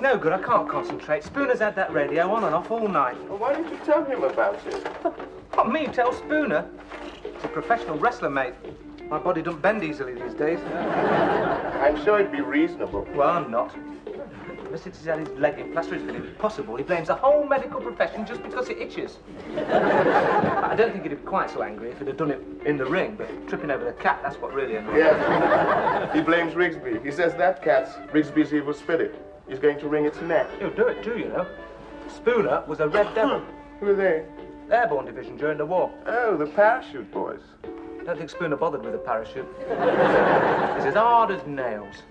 no good. I can't concentrate. Spooner's had that radio on and off all night. Well, why didn't you tell him about it? Not me, tell Spooner. He's a professional wrestler, mate. My body don't bend easily these days. I'm sure it'd be reasonable. Well, I'm not. Ever since he's had his leg in plaster, it's been impossible. He blames the whole medical profession just because it itches. I don't think he'd be quite so angry if he'd have done it in the ring, but tripping over the cat, that's what really annoys me. Yeah. He blames Rigsby. He says that cat's Rigsby's evil spirit. He's going to wring its neck. He'll do it too, you know. Spooner was a Red Devil. Who are they? Airborne division during the war. Oh, the parachute boys. I don't think Spooner bothered with a parachute. He's as hard as nails.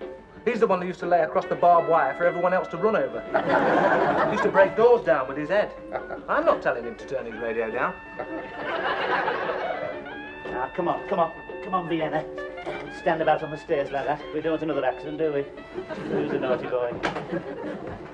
He's the one who used to lay across the barbed wire for everyone else to run over. He used to break doors down with his head. I'm not telling him to turn his radio down. Now, come on, Vienna. Don't stand about on the stairs like that. We don't want another accident, do we? Who's a naughty boy?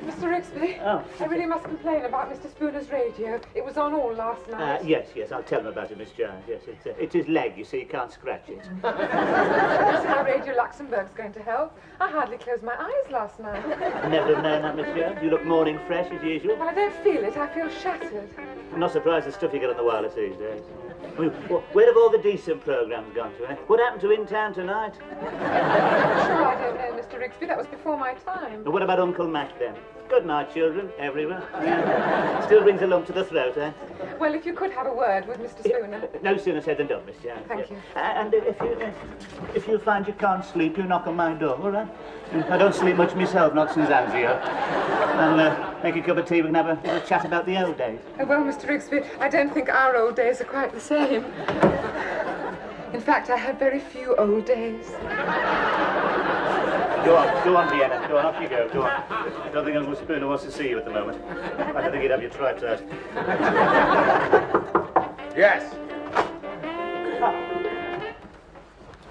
Mr. Rigsby, Oh. I really must complain about Mr. Spooner's radio. It was on all last night. Yes, I'll tell him about it, Miss Giles. Yes, it's his leg, you see, you can't scratch it. That's how Radio Luxembourg's going to help. I hardly closed my eyes last night. Never have known that, Miss Giles. You look morning fresh as usual. Well, I don't feel it. I feel shattered. I'm not surprised the stuff you get on the wireless these days. I mean, where have all the decent programmes gone to, eh? What happened to In Town Tonight? Sure, I don't know, Mr. Rigsby. That was before my time. And what about Uncle Mac, then? Good night, children, everywhere. Still brings a lump to the throat, eh? Well, if you could have a word with Mr. Spooner. No sooner said than done, Miss Giles. Thank you. And if you find you can't sleep, you knock on my door, all right? I don't sleep much myself, not since Anzio. I'll make a cup of tea, we can have a chat about the old days. Oh, well, Mr. Rigsby, I don't think our old days are quite the same. In fact, I have very few old days. Go on, Vienna. Go on, off you go. Go on. I don't think Uncle Spooner wants to see you at the moment. I don't think he'd have your tripes out. Yes.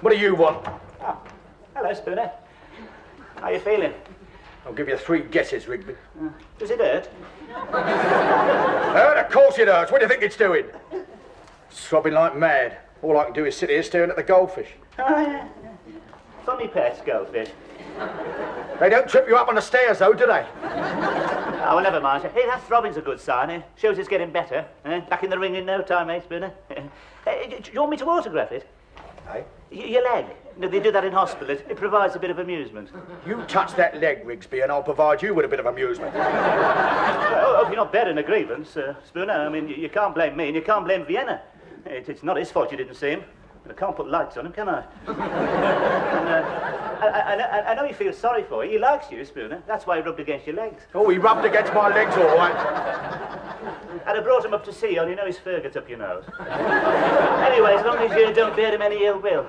What do you want? Oh, hello, Spooner. How you feeling? I'll give you 3 guesses, Rigby. Does it hurt? Hurt? Of course it hurts. What do you think it's doing? Throbbing like mad. All I can do is sit here staring at the goldfish. Oh, yeah. Funny pets, goldfish. They don't trip you up on the stairs, though, do they? Oh, well, never mind. Hey, that throbbing's a good sign, eh? Shows it's getting better. Eh? Back in the ring in no time, eh, Spooner? Do you want me to autograph it? Hey? Your leg. No, they do that in hospital. It provides a bit of amusement. You touch that leg, Rigsby, and I'll provide you with a bit of amusement. Well, if you're not bearing a grievance, Spooner, I mean, you can't blame me and you can't blame Vienna. It's not his fault you didn't see him. I can't put lights on him, can I? And, I know he feels sorry for you. He likes you, Spooner. That's why he rubbed against your legs. Oh, he rubbed against my legs, all right. And I brought him up to see you, and you know his fur gets up your nose. Anyway, as long as you don't bear him any ill will.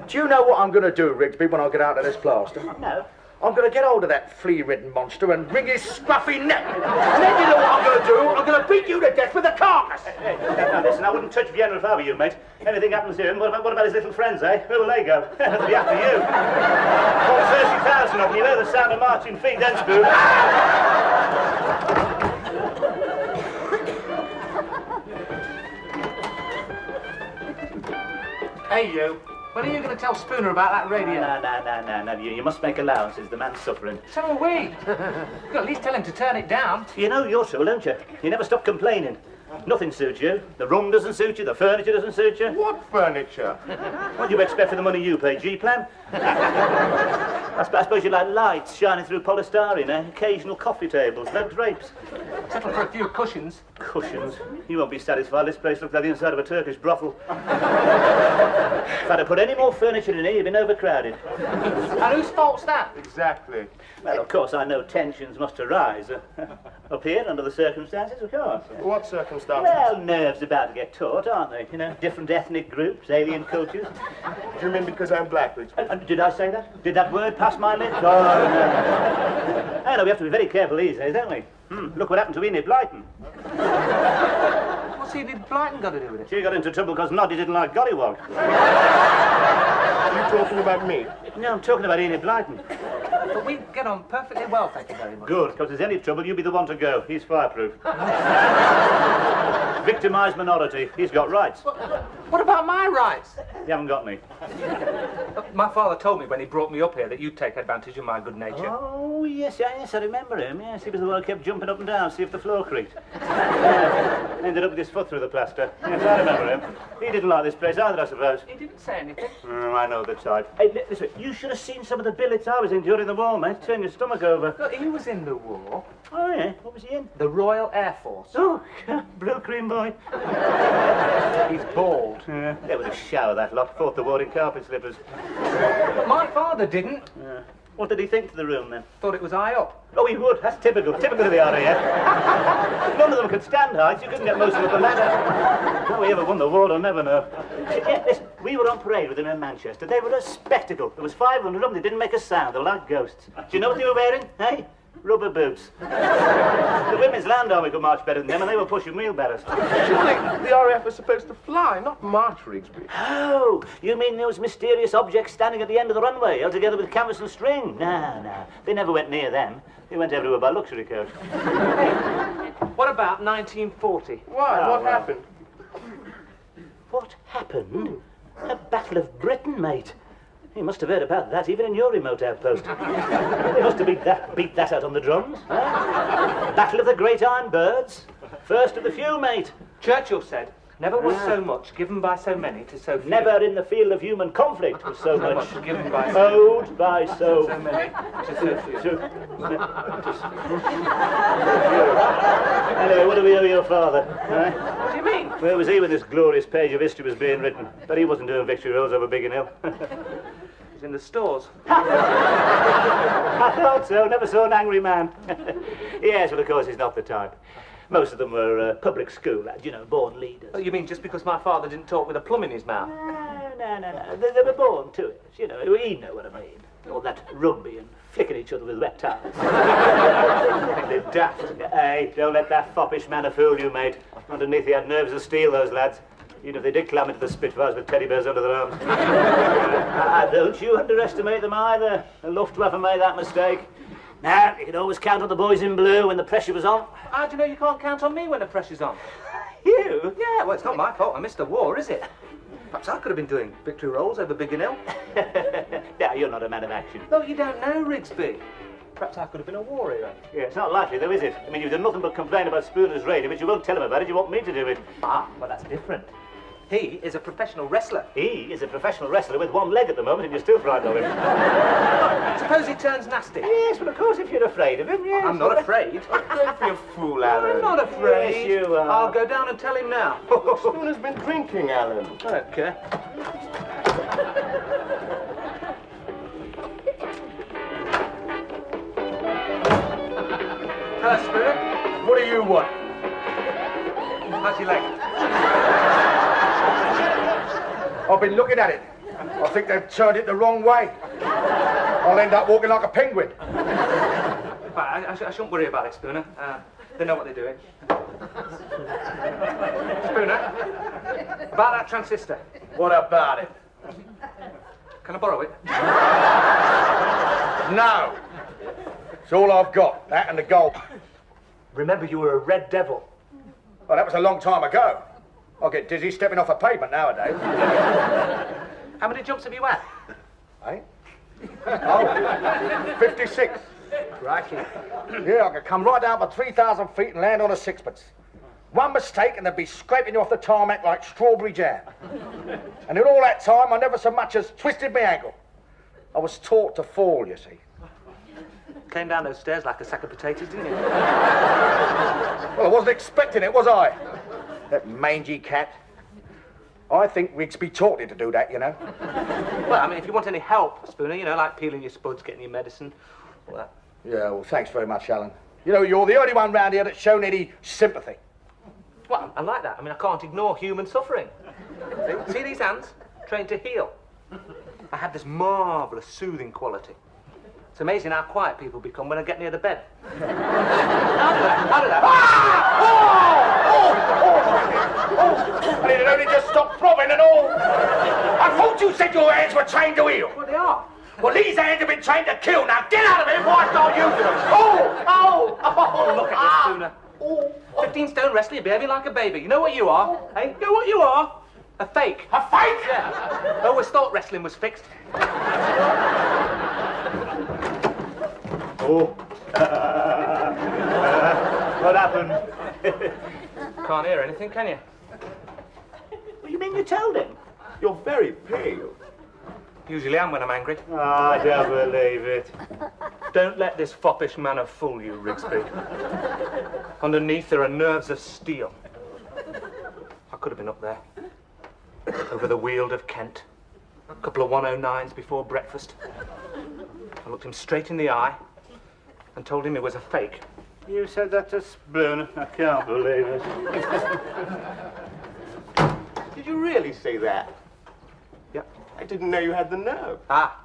Do you know what I'm going to do, Rigsby, when I get out of this plaster? No. I'm going to get hold of that flea-ridden monster and wring his scruffy neck. And then you know what I'm going to do? I'm going to beat you to death with a carcass. Hey, now listen, I wouldn't touch Vienna if I were you, mate. Anything happens to him, what about his little friends, eh? Where will they go? It'll be after you. All 30,000 of them, you know the sound of marching feet, then, Spoon. Hey, you. When are you going to tell Spooner about that radio? No. You must make allowances. The man's suffering. So are we. You could at least tell him to turn it down. You know your trouble, don't you? You never stop complaining. Nothing suits you. The room doesn't suit you. The furniture doesn't suit you. What furniture? What do you expect for the money you pay? G-Plan? I suppose you like lights shining through polystyrene, eh? Occasional coffee tables, no drapes. Settle for a few cushions. Cushions? You won't be satisfied. This place looks like the inside of a Turkish brothel. If I'd have put any more furniture in here, you'd been overcrowded. And whose fault's that? Exactly. Well, of course, I know tensions must arise. Up here, under the circumstances, of course. What circumstances? Well, nerves about to get taut, aren't they? You know, different ethnic groups, alien cultures. Do you mean because I'm black, Rigsby? And did I say that? Did that word pass my lips? Oh, no. I know, we have to be very careful these days, don't we? Look what happened to Enid Blyton. What's Enid Blyton got to do with it? She got into trouble because Noddy didn't like Gollywog. Are you talking about me? No, I'm talking about Enid Blyton. But we get on perfectly well, thank you very much. Good, because if there's any trouble, you be the one to go. He's fireproof. Victimised minority. He's got rights. What about my rights? You haven't got me. My father told me when he brought me up here that you'd take advantage of my good nature. Oh, yes, I remember him. Yes, he was the one who kept jumping up and down, see if the floor creaked. Yeah. Ended up with his foot through the plaster. Yes, I remember him. He didn't like this place either, I suppose. He didn't say anything. I know the type. Hey, listen, you should have seen some of the billets I was in during the war, mate. Turn your stomach over. Look, he was in the war. Oh, yeah? What was he in? The Royal Air Force. Oh, blue cream boy. He's bald. Yeah, they would have showered that lot, fought the war in carpet slippers. But my father didn't. Yeah. What did he think to the room, then? Thought it was high up. Oh, he would. That's typical of the RAF. None of them could stand heights. You couldn't get most of them up the ladder. How we ever won the war, I'll never know. Yeah, listen, we were on parade with them in Manchester. They were a spectacle. There was 500 of them. They didn't make a sound. They were like ghosts. Do you know what they were wearing? Hey? Rubber boots. The Women's Land Army could march better than them, and they were pushing wheelbarrows. Surely the RAF was supposed to fly, not march, Rigsby. Oh, you mean those mysterious objects standing at the end of the runway, held together with canvas and string? No. They never went near them. They went everywhere by luxury coach. What about 1940? Why? What happened? What happened? A Battle of Britain, mate. You must have heard about that, even in your remote outpost. They must have beat that out on the drums. Huh? Battle of the Great Iron Birds. First of the few, mate. Churchill said, never was so much given by so many to so few. Never in the field of human conflict was so much given by owed by so many to so few. Anyway, what do we owe your father? Huh? What do you mean? Where was he when this glorious page of history was being written? But he wasn't doing victory roads over Biggin Hill. He's in the stores. I thought so. Never saw an angry man. Yes, well, of course, he's not the type. Most of them were public school lads, you know, born leaders. Oh, you mean just because my father didn't talk with a plum in his mouth? No. They were born to it. You know, he'd know what I mean. All that rugby and flicking each other with wet towels. They're daft. Hey, don't let that foppish manner fool you, mate. Underneath he had nerves of steel, those lads. Even if they did climb into the Spitfires with teddy bears under their arms. Don't you underestimate them either. The Luftwaffe made that mistake. Nah, you could always count on the boys in blue when the pressure was on. How do you know you can't count on me when the pressure's on? You? Yeah, well, it's not my fault I missed the war, is it? Perhaps I could have been doing victory rolls over Biggin Hill. No, you're not a man of action. No, you don't know, Rigsby. Perhaps I could have been a war hero. Yeah, it's not likely though, is it? I mean, you've done nothing but complain about Spooner's raid, but you won't tell him about it, you want me to do it. Ah, well, that's different. He is a professional wrestler. He is a professional wrestler with one leg at the moment, and you're still frightened of him. Suppose he turns nasty. Yes, well, of course, if you're afraid of him, yes. I'm not afraid. Don't be a fool, Alan. I'm not afraid. Yes, you are. I'll go down and tell him now. Spooner's been drinking, Alan. I don't care. Hello, Spooner. What do you want? How's your leg? I've been looking at it. I think they've turned it the wrong way. I'll end up walking like a penguin. Right, I shouldn't worry about it, Spooner. They know what they're doing. Spooner, about that transistor. What about it? Can I borrow it? No. It's all I've got, that and the gold. Remember, you were a red devil. Well, that was a long time ago. I get dizzy stepping off a pavement nowadays. How many jumps have you had? Eh? Oh, 56. Crikey. Yeah, I could come right down for 3,000 feet and land on a sixpence. One mistake and they'd be scraping you off the tarmac like strawberry jam. And in all that time, I never so much as twisted my ankle. I was taught to fall, you see. Came down those stairs like a sack of potatoes, didn't you? Well, I wasn't expecting it, was I? That mangy cat. I think Rigsby taught him to do that, you know. Well, I mean, if you want any help, Spooner, you know, like peeling your spuds, getting your medicine, all that. Yeah, well, thanks very much, Alan. You know, you're the only one round here that's shown any sympathy. Well, I like that. I mean, I can't ignore human suffering. See these hands? Trained to heal. I have this marvellous soothing quality. It's amazing how quiet people become when I get near the bed. How did that? And it only just stopped throbbing and all. I thought you said your hands were trained to heal. Well, they are. Well, these hands have been trained to kill. Now get out of here before I start using them. Look at this, Spooner. 15 stone wrestler, you're behaving like a baby. You know what you are? Hey, you know what you are? A fake. A fake? Yeah. I always thought wrestling was fixed. Oh. What happened? Can't hear anything, can you? What do you mean you told him? You're very pale. Usually am when I'm angry. Oh, I don't believe it. Don't let this foppish manner fool you, Rigsby. Underneath there are nerves of steel. I could have been up there. Over the Weald of Kent. A couple of 109s before breakfast. I looked him straight in the eye and told him it was a fake. You said that to Spooner? I can't believe it. Did you really say that? Yep. I didn't know you had the nerve. Ah.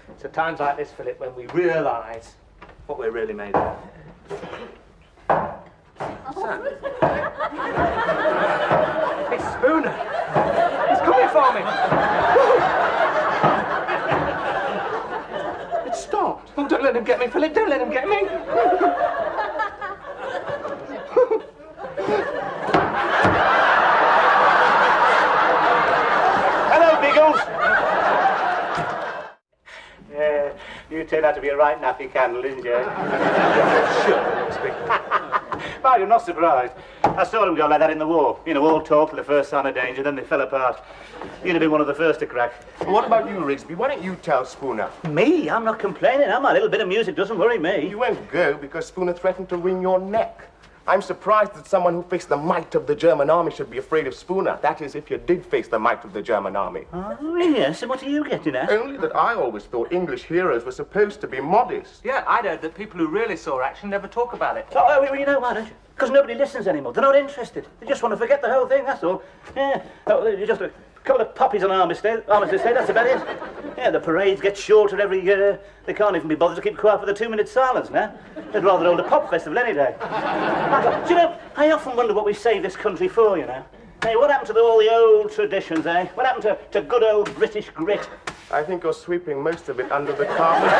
It's at times like this, Philip, when we realise what we're really made of. What's that? It's Spooner. He's coming for me. It stopped. Oh, don't let him get me, Philip. Don't let him get me. Hello, Biggles. Yeah, you turned out to be a right nappy candle, didn't you? Well, you're not surprised. I saw them go like that in the war. You know, all talk till the first sign of danger, then they fell apart. You'd have been one of the first to crack. What about you, Rigsby? Why don't you tell Spooner? Me? I'm not complaining. A little bit of music doesn't worry me. You won't go because Spooner threatened to wring your neck. I'm surprised that someone who faced the might of the German army should be afraid of Spooner. That is, if you did face the might of the German army. Oh, yes, and what are you getting at? Only that I always thought English heroes were supposed to be modest. Yeah, I'd heard that people who really saw action never talk about it. Oh, well, you know why, don't you? Because nobody listens anymore. They're not interested. They just want to forget the whole thing, that's all. Yeah, just a couple of poppies on Armistice Day, that's about it. Yeah, the parades get shorter every year. They can't even be bothered to keep quiet for the 2-minute silence now. They'd rather hold a pop festival any day. Do you know, I often wonder what we saved this country for, you know. Hey, what happened to all the old traditions, eh? What happened to good old British grit? I think you're sweeping most of it under the carpet.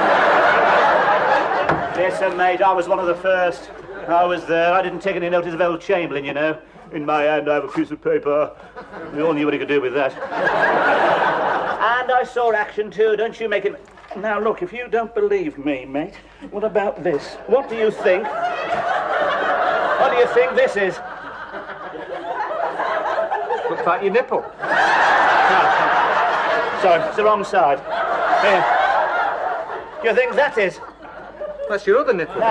Listen, mate, I was one of the first. I was there. I didn't take any notice of old Chamberlain, you know. In my hand, I have a piece of paper. We all knew what he could do with that. And I saw action, too. Don't you make it... Now, look, if you don't believe me, mate, what about this? What do you think? What do you think this is? Looks like your nipple. No. Sorry, it's the wrong side. Here. Do you think that is? That's your other nipple. No.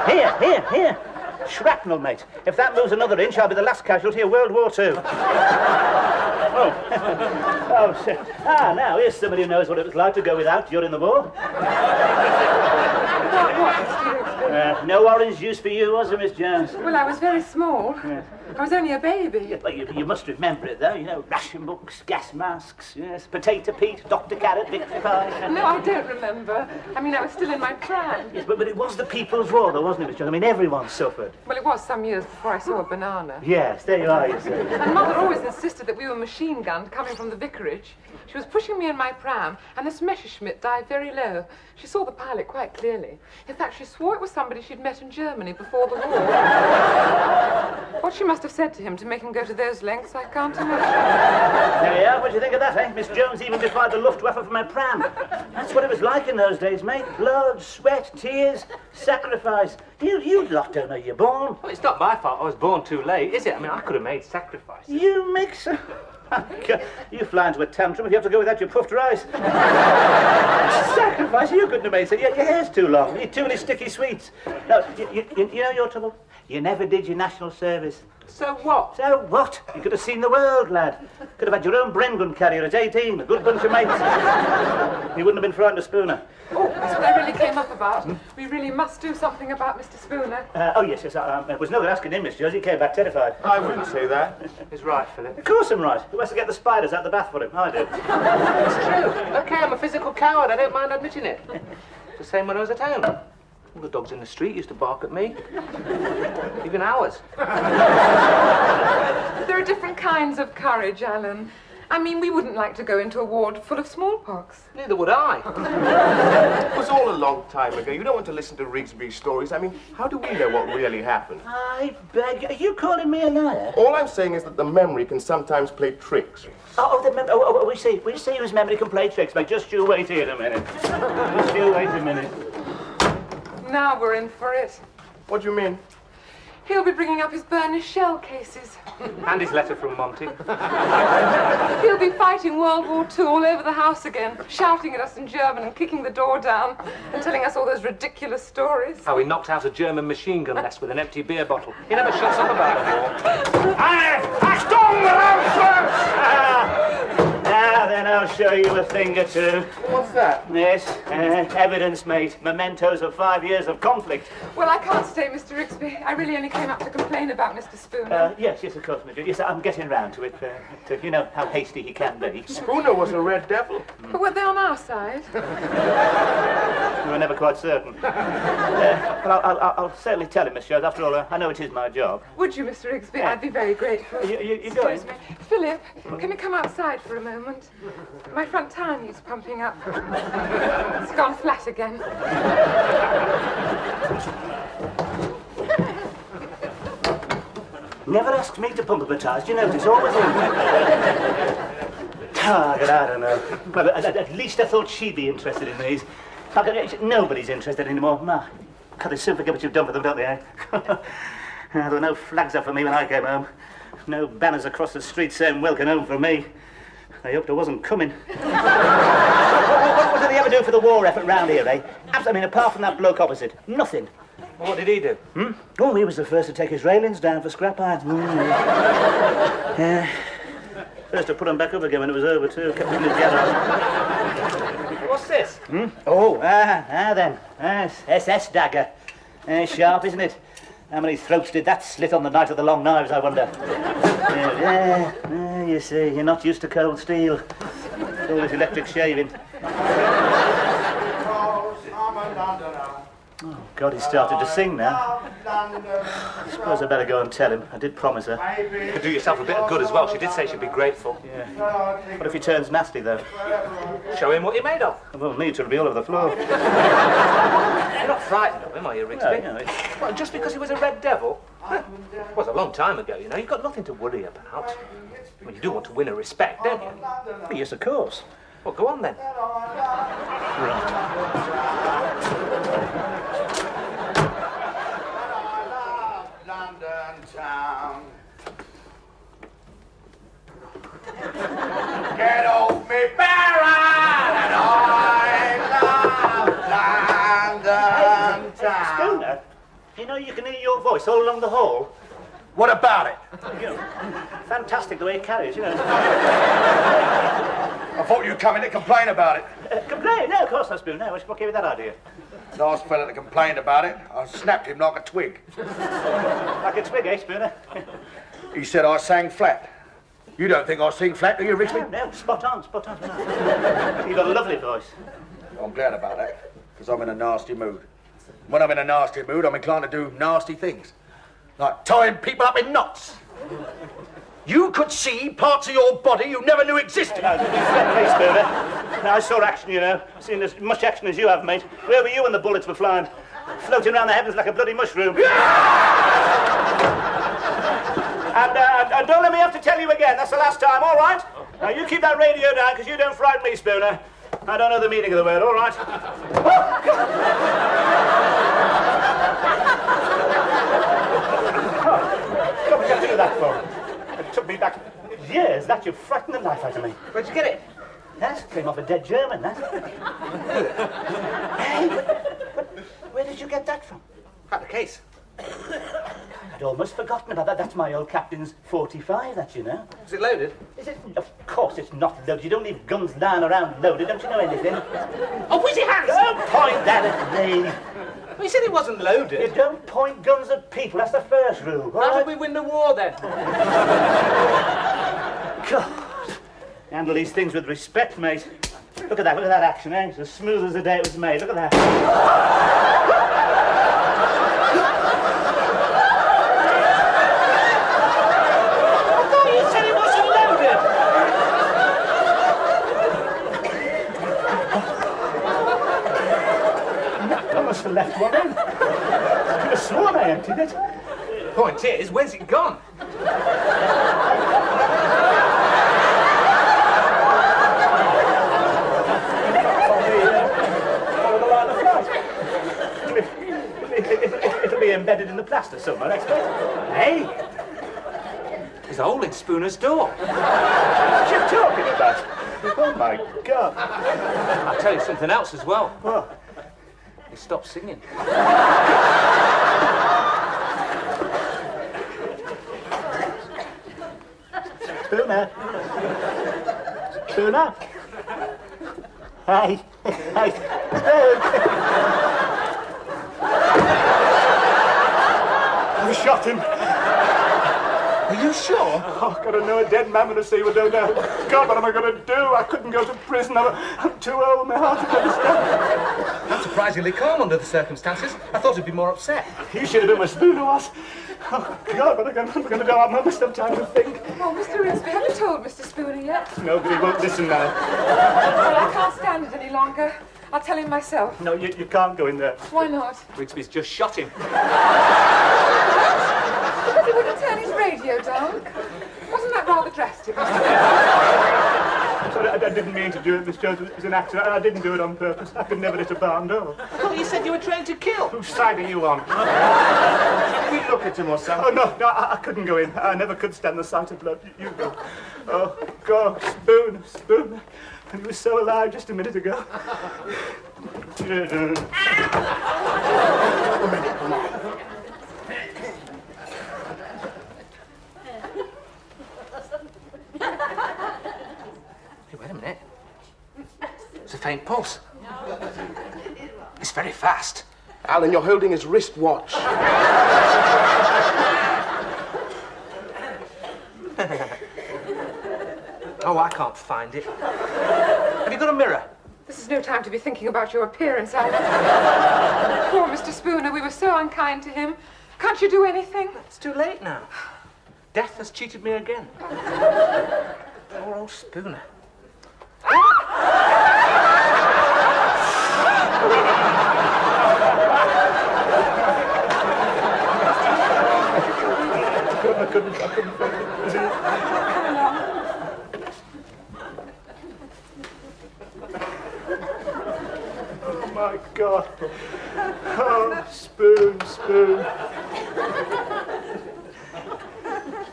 Here. Shrapnel, mate. If that moves another inch, I'll be the last casualty of World War II. Oh, shit. Now, here's somebody who knows what it was like to go without during the war. No orange juice for you, was there, Miss Jones? Well, I was very small. Yeah. I was only a baby. Well, you must remember it, though. You know, ration books, gas masks, yes, Potato Pete, Dr. Carrot, Victor Pie. No, I don't remember. I mean, I was still in my pram. Yes, but it was the People's War, though, wasn't it, Miss Jones? I mean, everyone suffered. Well, it was some years before I saw a banana. Yes, there you are, you see. And Mother always insisted that we were machine gunned coming from the vicarage. She was pushing me in my pram, and this Messerschmitt dived very low. She saw the pilot quite clearly. In fact, she swore it was somebody she'd met in Germany before the war. What she must have said to him to make him go to those lengths, I can't imagine. There you are. What do you think of that, eh? Miss Jones even defied the Luftwaffe from her pram. That's what it was like in those days, mate. Blood, sweat, tears, sacrifice. You lot don't know you're born. Well, it's not my fault I was born too late, is it? I mean, I could have made sacrifices. You make so... You fly into a tantrum if you have to go without your puffed rice. Sacrifice? You couldn't have made so. Your hair's too long. You eat too many sticky sweets. No, you know your trouble? You never did your national service. So what? So what? You could have seen the world, lad. Could have had your own Bren gun carrier at 18, a good bunch of mates. You wouldn't have been frightened of Spooner. Oh, that's what I really came up about. We really must do something about Mr. Spooner. Oh, yes. It was no good asking him, Miss Jones. He came back terrified. I wouldn't say that. He's right, Philip. Of course I'm right. Who has to get the spiders out the bath for him? I do. It's true. Okay, I'm a physical coward. I don't mind admitting it. It's the same when I was at home. All the dogs in the street used to bark at me. Even ours. There are different kinds of courage, Alan. I mean, we wouldn't like to go into a ward full of smallpox. Neither would I. It was all a long time ago. You don't want to listen to Rigsby's stories. I mean, how do we know what really happened? I beg you, are you calling me a liar? All I'm saying is that the memory can sometimes play tricks. We see whose memory can play tricks, mate. Just you wait here a minute. Just you wait a minute. Now we're in for it. What do you mean? He'll be bringing up his burnished shell cases. And his letter from Monty. He'll be fighting World War II all over the house again, shouting at us in German and kicking the door down and telling us all those ridiculous stories. How he knocked out a German machine gun nest with an empty beer bottle. He never shuts up about it all. Now then, I'll show you a thing or two. What's that? Yes, evidence, mate. Mementos of 5 years of conflict. Well, I can't stay, Mr. Rigsby. I really only came up to complain about Mr. Spooner. Yes, of course, Major. Yes, I'm getting round to it. You know how hasty he can be. Spooner was a red devil. But were they on our side? We were never quite certain. But I'll certainly tell him, Monsieur. After all, I know it is my job. Would you, Mr. Rigsby? I'd be very grateful. You going? Excuse me. Philip, can we come outside for a moment? My front tire needs pumping up. It's gone flat again. Never asks me to pump up the tyres, do you notice? Always in. I don't know. Well, at least I thought she'd be interested in these. Nobody's interested anymore. God, they soon forget what you've done for them, don't they, eh? There were no flags up for me when I came home. No banners across the street saying welcome home for me. I hoped I wasn't coming. What did they ever do for the war effort round here, eh? I mean, apart from that bloke opposite, nothing. Well, what did he do? Oh, he was the first to take his railings down for scrap iron. Yeah. First to put them back up again when it was over, too. Kept them together. What's this? Oh, then. SS dagger. Sharp, isn't it? How many throats did that slit on the night of the long knives, I wonder? You see, you're not used to cold steel. It's always electric shaving. Oh, God, he started to sing now. I suppose I better go and tell him. I did promise her. You could do yourself a bit of good as well. She did say she'd be grateful. Yeah. What if he turns nasty, though? Show him what you're made of. I won't need to be all over the floor. You're not frightened of him, are you, Rigsby? No, Well, just because he was a red devil? It was a long time ago, you know. You've got nothing to worry about. Well, you do want to win her respect, don't you? Yes, of course. Well, go on then. London town. Get off me Baron, and I love London town. Spooner, you know you can hear your voice all along the hall. What about it? You know, fantastic the way it carries, you know. I thought you'd come in to complain about it. Complain? No, of course not, Spooner. What gave you that idea? Last fella that complained about it, I snapped him like a twig. Like a twig, eh, Spooner? He said I sang flat. You don't think I sing flat, do you, Rigsby? No, spot on. You've got a lovely voice. I'm glad about that, because I'm in a nasty mood. When I'm in a nasty mood, I'm inclined to do nasty things. Like tying people up in knots. You could see parts of your body you never knew existed. No, please, Spooner. I saw action, you know. I've seen as much action as you have, mate. Where were you when the bullets were flying? Floating around the heavens like a bloody mushroom. And don't let me have to tell you again. That's the last time, all right? Now, you keep that radio down, because you don't frighten me, Spooner. I don't know the meaning of the word, all right? What did you do that for? It took me back years. That you frightened the life out of me. Where'd you get it? That came off a dead German, that. Hey, but where did you get that from? Out the case. I'd almost forgotten about that. That's my old captain's 45, that, you know. Is it loaded? Is it? Of course it's not loaded. You don't leave guns lying around loaded. Don't you know anything? Oh, where's your hands? Don't point that at me. Well, you said it wasn't You loaded. don't point guns at people. That's the first rule. all How right? did we win the war then? God. Handle these things with respect, mate. Look at that action, eh? It's as smooth as the day it was made. Look at that. have left one in. I could have sworn I emptied it. Point is, where's it gone? Follow the line of flight. It'll be embedded in the plaster somewhere, I expect. Hey? There's a hole in Spooner's door. What are you talking about? Oh, my God. I'll tell you something else as well. What? He stopped singing. Spooner. Spooner. Hey. Hey. Spoon. We shot him. Are you sure? Oh, gotta know a dead man with a sea with no doubt. God, what am I gonna do? I couldn't go to prison. I'm too old. My heart is understand. I'm surprisingly calm under the circumstances. I thought he'd be more upset. You should have been where Spooner was. Oh, God, what am I gonna do? I must have time to think. Oh, Mr. Rigsby, have you told Mr. Spooner yet? Nobody won't listen now. Well, I can't stand it any longer. I'll tell him myself. No, you can't go in there. Why not? Rigsby's just shot him. Because he wouldn't turn his radio down. Wasn't that rather drastic? Sorry, I didn't mean to do it, Miss Jones. It was an accident. I didn't do it on purpose. I could never hit a barn door. Well, you said you were trained to kill. Whose side are you on? Should we look at him or something? Oh, no, I couldn't go in. I never could stand the sight of blood. You go. Oh, God, Spoon. And he was so alive just a minute ago. Hey, wait a minute. It's a faint pulse. It's very fast. Alan, you're holding his wristwatch. Oh, I can't find it. Have you got a mirror? This is no time to be thinking about your appearance, Alan. Poor Mr. Spooner, we were so unkind to him. Can't you do anything? It's too late now. Death has cheated me again. Poor old Spooner. I couldn't think. Oh, my God. Oh, Spoon.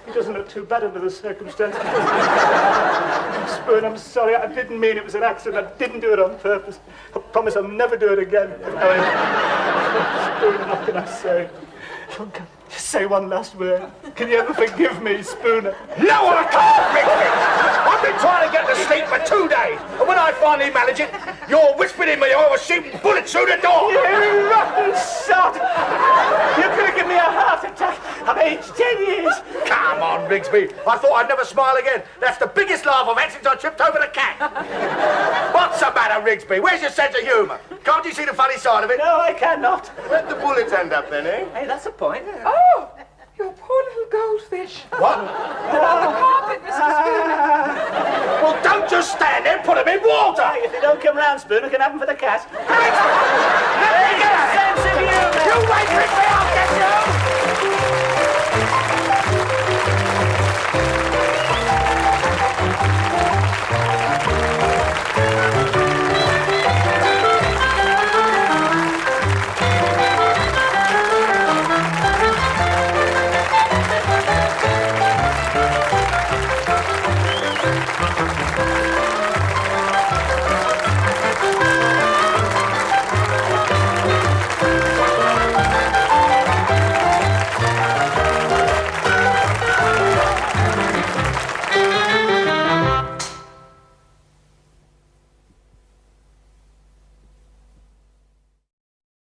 He doesn't look too bad under the circumstances. Spoon, I'm sorry. I didn't mean it was an accident. I didn't do it on purpose. I promise I'll never do it again. Spoon, what can I say? Say one last word. Can you ever forgive me, Spooner? No, I can't, Rigsby! I've been trying to get to sleep for 2 days, and when I finally manage it, you're whispering in my ear or shooting bullets through the door! You rotten sod! You could have given me a heart attack. I've aged 10 years. Come on, Rigsby. I thought I'd never smile again. That's the biggest laugh I've had since I tripped over the cat. What's the matter, Rigsby? Where's your sense of humour? Can't you see the funny side of it? No, I cannot. Where'd the bullets end up then, eh? Hey, that's a point. Oh, your poor little goldfish. What? On the carpet, Mr. Spooner. Well, don't just stand there, put them in water! If they don't come round, Spoon, I can have them for the cat. Rigsby! Let me get at it! Sense of humour. You wait, Rigsby!